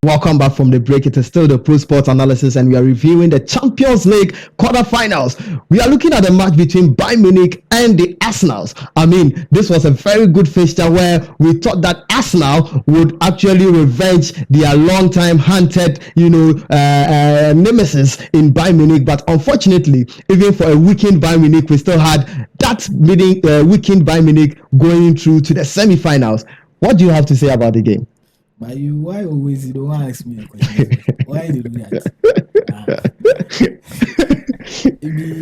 Welcome back from the break. It is still the Pro Sports Analysis, and we are reviewing the Champions League quarterfinals. We are looking at the match between Bayern Munich and the Arsenals. I mean, this was a very good fixture where we thought that Arsenal would actually revenge their long-time hunted, nemesis in Bayern Munich. But unfortunately, even for a weakened Bayern Munich, we still had that weakened Bayern Munich going through to the semi-finals. What do you have to say about the game? But why always you don't ask me a question? Why do you do that? It be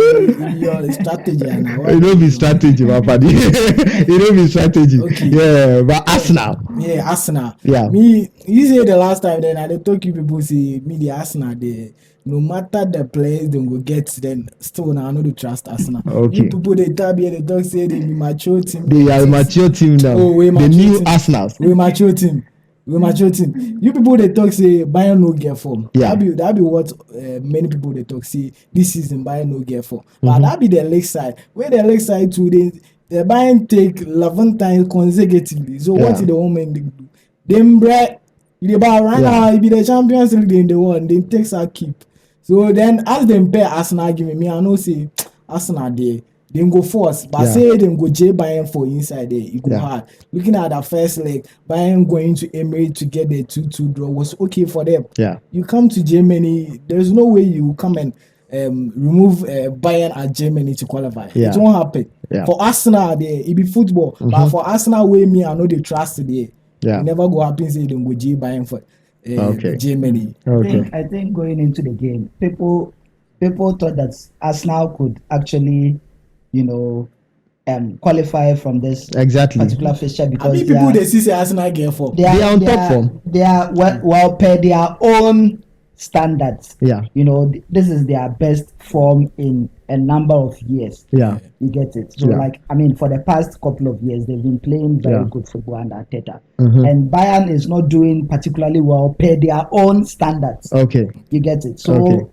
your strategy. It don't be strategy, my buddy. It don't be strategy. Okay. Yeah, but Arsenal. Yeah, Arsenal. Yeah. You say the last time then I talk you people say me the Arsenal they no matter the players they go get, then still now I know to trust Arsenal. Okay. You people they tab here, they talk say they be mature team. They are a mature team now. Oh, we the new team. Arsenals. We mature team. You people they talk say Bayern no get form. Yeah. That be what many people they talk say this season Bayern no get form. But that be the leg side. Where the leg side today the Bayern take 11 times consecutively. So what is the woman do? Them bread the bar right now be the Champions League in the one. Then takes our keep. So then as them pair Arsenal giving me, I know say Arsenal they go force, but say them go J Bayern for inside there. It go hard. Looking at the first leg, Bayern going to Emirates to get the 2-2 draw was okay for them. Yeah. You come to Germany, there's no way you come and remove Bayern at Germany to qualify. Yeah. It won't happen. Yeah. For Arsenal, it be football. But for Arsenal, way me, I know they trust there. Yeah. It never go happen say them go J Bayern for Germany. Okay. I think going into the game, people thought that Arsenal could actually qualify from this particular fixture because they see Arsenal get form. They are on top form. They are well per their own standards. Yeah. This is their best form in a number of years. Yeah. You get it. So for the past couple of years they've been playing very good football under Arteta. And Bayern is not doing particularly well per their own standards. Okay. You get it. So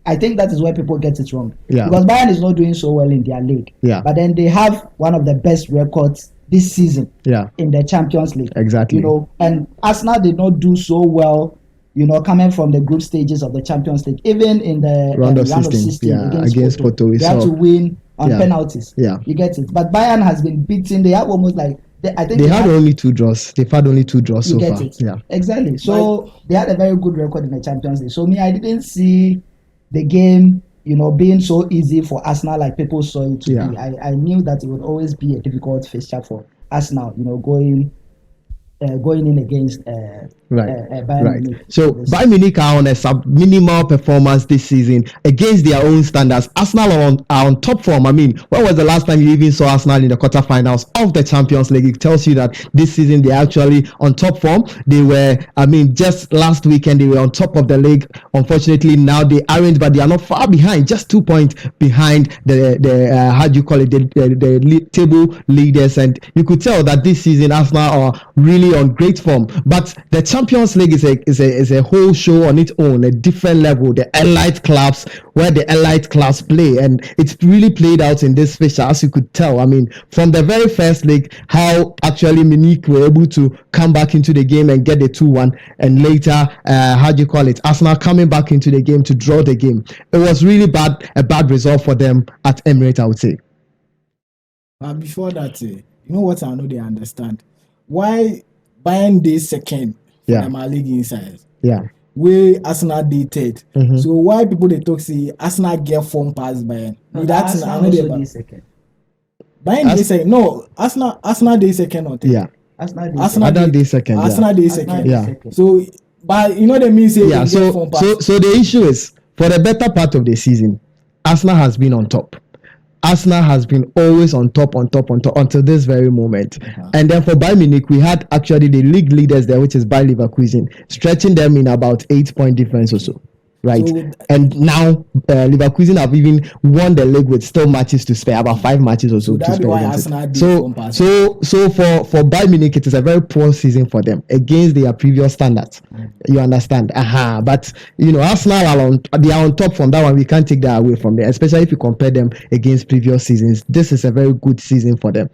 I think that is where people get it wrong. Yeah. Because Bayern is not doing so well in their league. Yeah. But then they have one of the best records this season in the Champions League. Exactly. And Arsenal did not do so well, coming from the group stages of the Champions League. Even in the round of 16 against Porto. They had to win on penalties. Yeah. You get it. But Bayern has been beaten. They have almost like they had only 2 draws. They've had only 2 draws so far. It. Yeah. Exactly. So they had a very good record in the Champions League. So I didn't see the game, being so easy for Arsenal like people saw it to be. I knew that it would always be a difficult fixture for Arsenal, going in against Bayern Munich. So Bayern Munich are on a sub-minimal performance this season against their own standards. Arsenal are on top form. I mean, when was the last time you even saw Arsenal in the quarterfinals of the Champions League? It tells you that this season they're actually on top form. They were, just last weekend they were on top of the league. Unfortunately, now they aren't, but they are not far behind, just 2 points behind the table leaders. And you could tell that this season Arsenal are really on great form. But the Champions League is a whole show on its own, a different level. The elite clubs, where the elite clubs play, and it's really played out in this fixture, as you could tell. I mean, from the very first leg, how actually Munich were able to come back into the game and get the 2-1, and later, Arsenal coming back into the game to draw the game. It was really a bad result for them at Emirates, I would say. But before that, you know what I know they understand? Why Bayern did second for the My League inside? Yeah. Where Arsenal did third. So why people they talk say Arsenal get form past Bayern? No, that's I know they second. Bayern did second. No, Arsenal did second or third. Yeah. Arsenal did second. Arsenal did second. Yeah. So, but they mean say so the issue is for the better part of the season, Arsenal has been on top. Arsenal has been always on top until this very moment. And then for Bayern Munich, we had actually the league leaders there, which is Bayer Leverkusen, stretching them in about 8-point difference or so. Right. And now Leverkusen have even won the league with still matches to spare, about 5 matches or so to spare. So for Bayern Munich, it is a very poor season for them against their previous standards. You understand? But Arsenal they are on top from that one. We can't take that away from them, especially if you compare them against previous seasons. This is a very good season for them.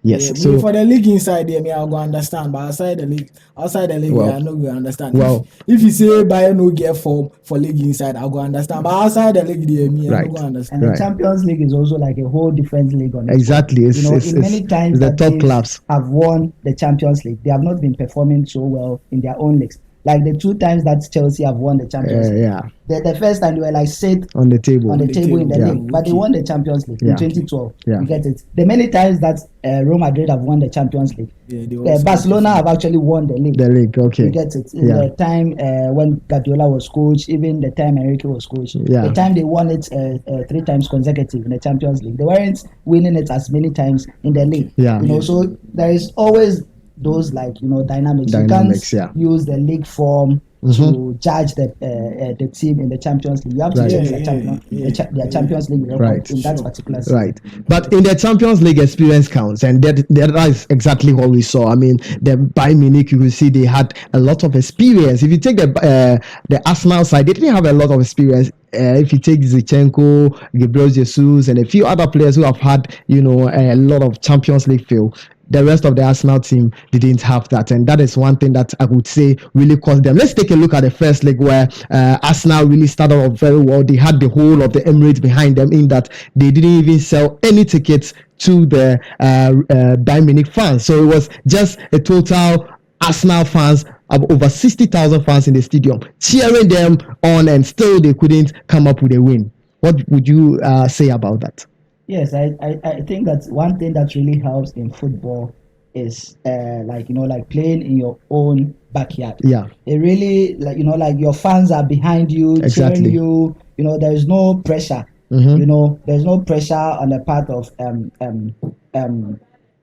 Yes. Yeah, So for the league inside there, I'll go understand. But outside the league, well, I'm not going to understand. Well, if you say Bayern no get form for league inside, I'll go understand. But outside the league there, I'm not going to understand. And the Champions League is also like a whole different league on its exactly. own. In many times the that top they clubs have won the Champions League, they have not been performing so well in their own leagues. Like the 2 times that Chelsea have won the Champions League. Yeah. The first time they were like sit on the table in the league, but they won the Champions League in 2012. Yeah. You get it. The many times that Real Madrid have won the Champions League, Barcelona have actually won the league. Okay. You get it. In the time when Guardiola was coach, even the time Enrique was coach, the time they won it 3 times consecutive in the Champions League, they weren't winning it as many times in the league. So there is always those dynamics. You can't use the league form to judge the team in the Champions League. You have to judge their Champions League record in that particular season. Right. But in the Champions League, experience counts, and that is exactly what we saw. I mean, the Bayern Munich, you will see they had a lot of experience. If you take the Arsenal side, they didn't have a lot of experience. If you take Zinchenko, Gabriel Jesus, and a few other players who have had, a lot of Champions League feel, the rest of the Arsenal team didn't have that, and that is one thing that I would say really cost them. Let's take a look at the first leg where Arsenal really started off very well. They had the whole of the Emirates behind them, in that they didn't even sell any tickets to the Bayern Munich fans. So it was just a total Arsenal fans, over 60,000 fans in the stadium cheering them on, and still they couldn't come up with a win. What would you say about that? Yes, I think that one thing that really helps in football is playing in your own backyard. Yeah. It really your fans are behind you, cheering you. There is no pressure. There's no pressure on the part of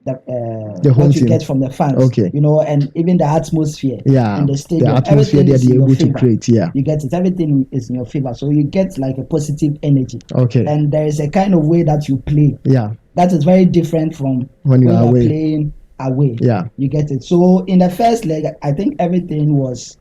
the home what you team get from the fans. Okay. And even the atmosphere in the stadium. The atmosphere that they're able to create. Yeah. You get it. Everything is in your favor. So you get like a positive energy. Okay. And there is a kind of way that you play. Yeah. That is very different from when you are playing away. Yeah. You get it. So in the first leg, I think everything was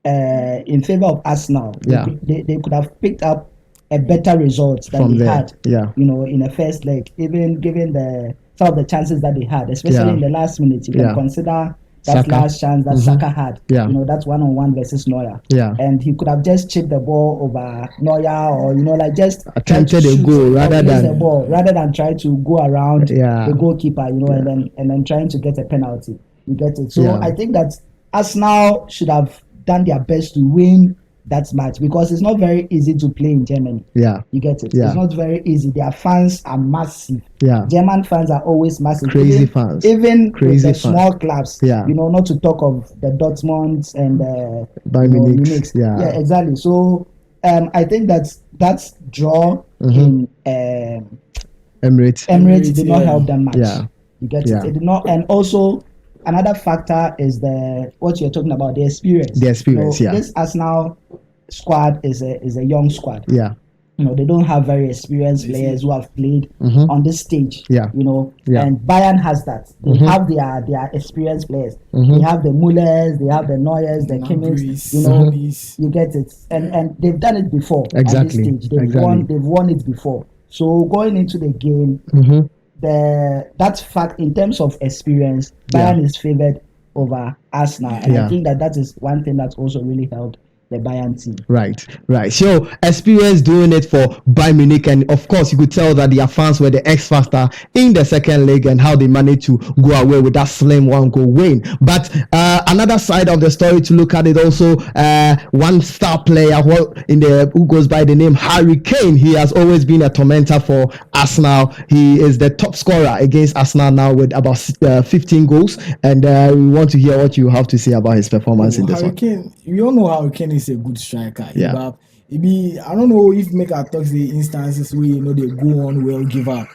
in favor of Arsenal. Yeah. They could have picked up a better result than they had. Yeah. In the first leg, even given some of the chances that they had, especially in the last minute. You can consider that Saka. Last chance that Saka had. Yeah. That's 1-on-1 versus Neuer. Yeah. And he could have just chipped the ball over Neuer, or just attempted a goal rather than try to go around the goalkeeper, and then trying to get a penalty. You get it. So I think that Arsenal should have done their best to win that match, because it's not very easy to play in Germany. Yeah. You get it. Yeah. It's not very easy. Their fans are massive. Yeah. German fans are always massive. Crazy fans. Even crazy with the small clubs. Yeah. Not to talk of the Dortmunds and Bayern Munich. Yeah, exactly. So I think that draw in Emirates did not help them much. Yeah. You get it. It did not, and also another factor is what you're talking about, the experience. The experience, This Arsenal squad is a young squad. Yeah. They don't have very experienced players who have played on this stage. Yeah. And Bayern has that. They have their experienced players. They have the Mullers, they have the Neuers, the Kimmich. You get it. And they've done it before. Exactly. At this stage. They've won it before. So going into the game, that fact, in terms of experience, Bayern is favored over Arsenal, and I think that is one thing that's also really helped the Bayern team. Right. So experience doing it for Bayern Munich, and of course you could tell that their fans were the X factor in the second leg, and how they managed to go away with that slim 1-goal win. But another side of the story to look at it also, one star player who goes by the name Harry Kane. He has always been a tormentor for Arsenal. He is the top scorer against Arsenal now with about 15 goals, and we want to hear what you have to say about his performance in this Harry one. Kane, we all know Harry Kane is a good striker. Yeah. I don't know if make our talks the instances where they go on will give up.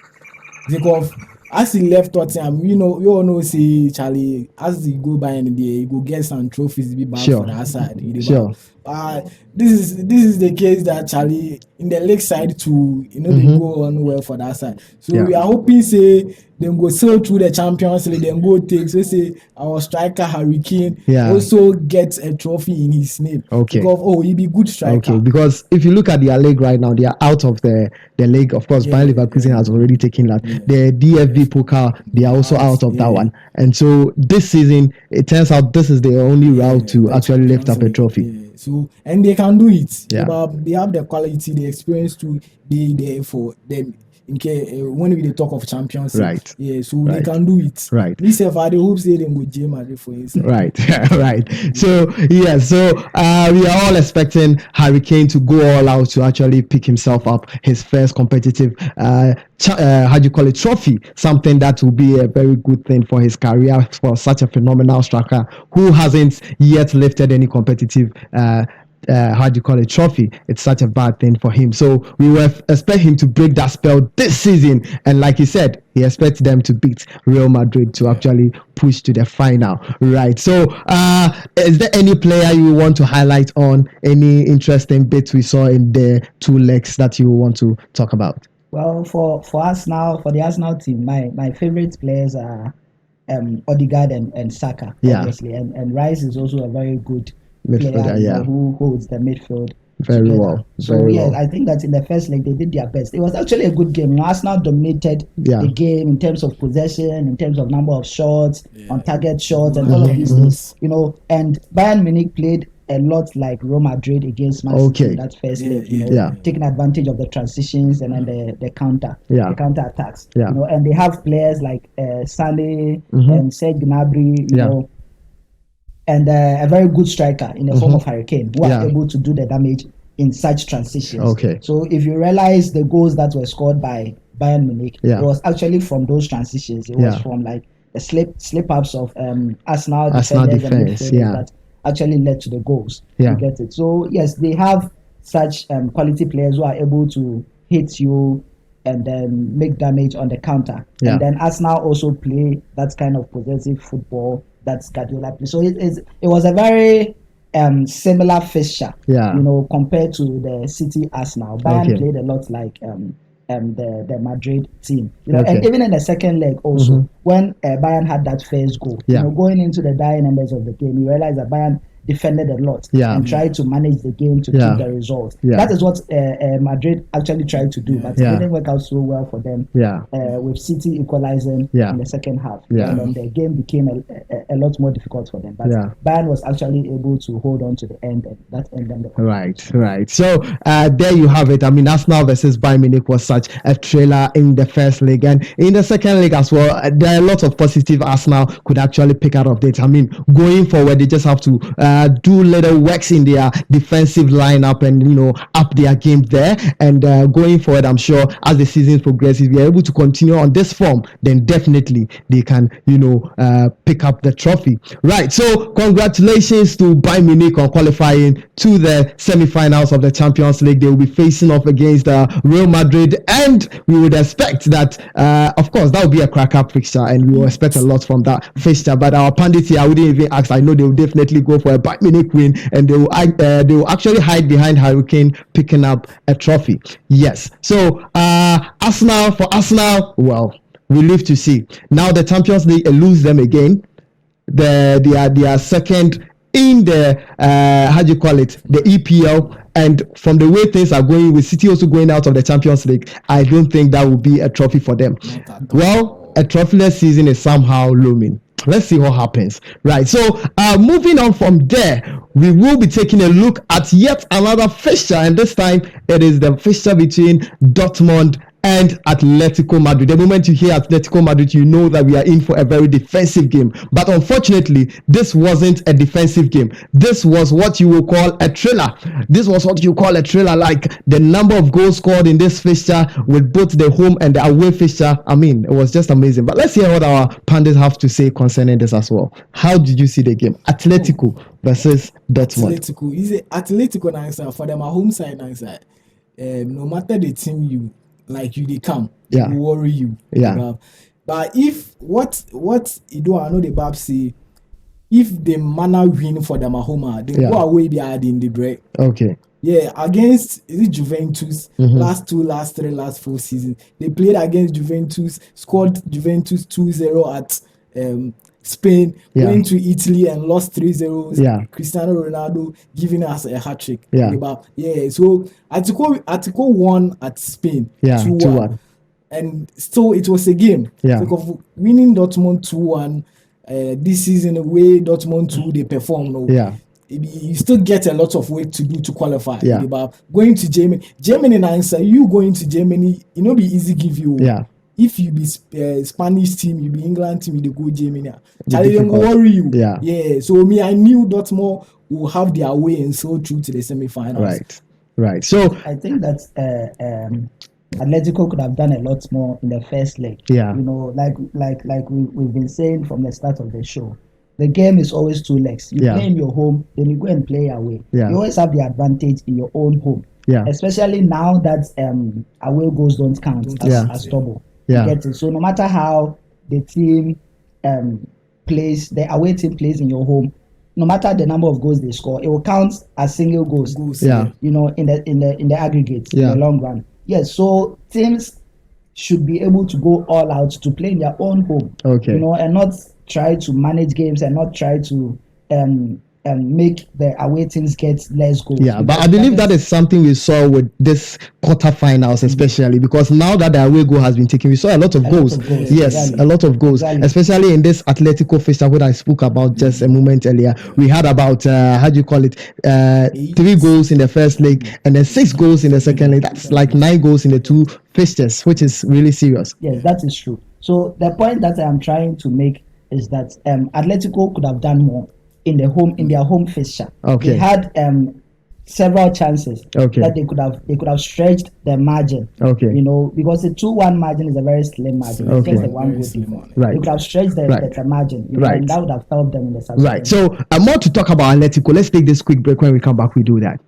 Because as he left Tottenham, you all know see Charlie, as he go by in the day, he go get some trophies to be back for that side. Sure. This is the case that Charlie in the league side too, they go on well for that side. So we are hoping say them go sail through the Champions League, then go take say our striker Harry Kane also gets a trophy in his name. Okay. Because he be good striker. Okay, because if you look at their league right now, they are out of the league. Of course, Bayern Leverkusen has already taken that. The DFB Pokal, they are also out of that one. And so this season, it turns out this is the only route to actually lift up a trophy. So, and they can do it. They have the quality, the experience to be there for them. When we talk of Champions League, so they can do it. Right. This if I hope say them go Gnabry for instance. Right. So we are all expecting Harry Kane to go all out to actually pick himself up his first competitive trophy, something that will be a very good thing for his career, for such a phenomenal striker who hasn't yet lifted any competitive trophy. It's such a bad thing for him. So we will expect him to break that spell this season. And like he said, he expects them to beat Real Madrid to actually push to the final. Right. So is there any player you want to highlight on, any interesting bits we saw in the two legs that you want to talk about? Well, for the Arsenal team, my favorite players are Odegaard and Saka, obviously. And Rice is also a very good player who holds the midfield very well. I think that in the first leg they did their best. It was actually a good game. Arsenal dominated the game in terms of possession, in terms of number of shots, on target shots, and all of these things. And Bayern Munich played a lot like Real Madrid against Man City in that first leg. Taking advantage of the transitions and then the counter attacks. And they have players like Sane and Gnabry. And a very good striker in the form of Harry Kane, who are able to do the damage in such transitions. Okay. So if you realize the goals that were scored by Bayern Munich, it was actually from those transitions. It was from like the slip ups of Arsenal defenders and midfielders that actually led to the goals. You get it. So yes, they have such quality players who are able to hit you and then make damage on the counter. And then Arsenal also play that kind of possessive football that's Guardiola play. So it was a very similar fixture, compared to the City Arsenal. Bayern played a lot like the Madrid team, and even in the second leg also, when Bayern had that first goal, going into the dying embers of the game, you realize that Bayern defended a lot and tried to manage the game to keep the result. That is what Madrid actually tried to do, but it didn't work out so well for them. With City equalizing in the second half, and then the game became a lot more difficult for them. But Bayern was actually able to hold on to the end, and that ended the Right. So there you have it. I mean, Arsenal versus Bayern Munich was such a thriller in the first leg, and in the second leg as well. There are a lot of positive Arsenal could actually pick out of it. I mean, going forward, they just have to do little works in their defensive lineup and up their game there. And going forward, I'm sure as the season progresses, if we are able to continue on this form, then definitely they can pick up the trophy. Right. So congratulations to Bayern Munich on qualifying to the semi-finals of the Champions League. They will be facing off against Real Madrid, and we would expect that of course that will be a crack-up fixture, and we will expect a lot from that fixture. But our pundits here, I wouldn't even ask. I know they will definitely go for a Bayern Munich win, and they will actually hide behind Harry Kane picking up a trophy. Yes. So Arsenal, well, we live to see. Now the Champions League lose them again. They are second in the the EPL. And from the way things are going, with City also going out of the Champions League, I don't think that will be a trophy for them. Well, a trophyless season is somehow looming. Let's see what happens. Right. So moving on from there, we will be taking a look at yet another fixture, and this time it is the fixture between Dortmund and Atletico Madrid. The moment you hear Atletico Madrid, you know that we are in for a very defensive game. But unfortunately, this wasn't a defensive game. This was what you will call a thriller. Like the number of goals scored in this fixture with both the home and the away fixture. I mean, it was just amazing. But let's hear what our pundits have to say concerning this as well. How did you see the game? Atletico versus Dortmund. Atletico nice for them, a home side nice. No matter the team they come, they worry you. But if what you do, I know the Bab say, if the manner win for them at home, they go away they are in the break. Okay. Yeah, against is it Juventus last 3, last 4 seasons. They played against Juventus, scored Juventus 2-0 at Spain, went to Italy and lost 3-0. Yeah. Cristiano Ronaldo giving us a hat trick. Yeah. So Atletico won at Spain 2-1. And still it was a game. Yeah. Because winning Dortmund 2-1 this season, the way Dortmund 2 they perform now. Yeah. You still get a lot of work to do to qualify. Yeah. About going to Germany answer you going to Germany, it no be easy give you. Yeah. If you be Spanish team, you be England team, you go Germany. Charlie don't worry you. Yeah. So I knew Dortmund will have their way and so through to the semi-finals. Right. So I think that Atletico could have done a lot more in the first leg. Yeah. You know, like we've been saying from the start of the show. The game is always 2 legs. You play in your home, then you go and play away. Yeah. You always have the advantage in your own home. Yeah. Especially now that away goals don't count as double. Yeah. You get it? So no matter how the team plays, the away team plays in your home, no matter the number of goals they score, it will count as single goals. Yeah. You know, in the aggregate, in Yeah. the long run. Yes. So teams should be able to go all out to play in their own home. Okay. You know, and not try to manage games and not try to make the away teams get less goals. Yeah, but I believe that is something we saw with this quarterfinals, especially because now that the away goal has been taken, we saw a lot of goals. Yes, exactly. a lot of goals, especially in this Atletico fixture that I spoke about just a moment earlier. We had about 3 goals in the first leg and then 6 goals in the second leg. That's like 9 goals in the 2 fixtures, which is really serious. Yes, that is true. So the point that I am trying to make is that Atletico could have done more in their home fixture. Okay. They had several chances that they could have stretched their margin. Okay. You know, because the 2-1 margin is a very slim margin. Okay. It's just a 1 goal difference. Right. They could have stretched the margin. You know, and that would have helped them in the subsequent. Right. So more to talk about Atletico. Let's take this quick break. When we come back, we do that.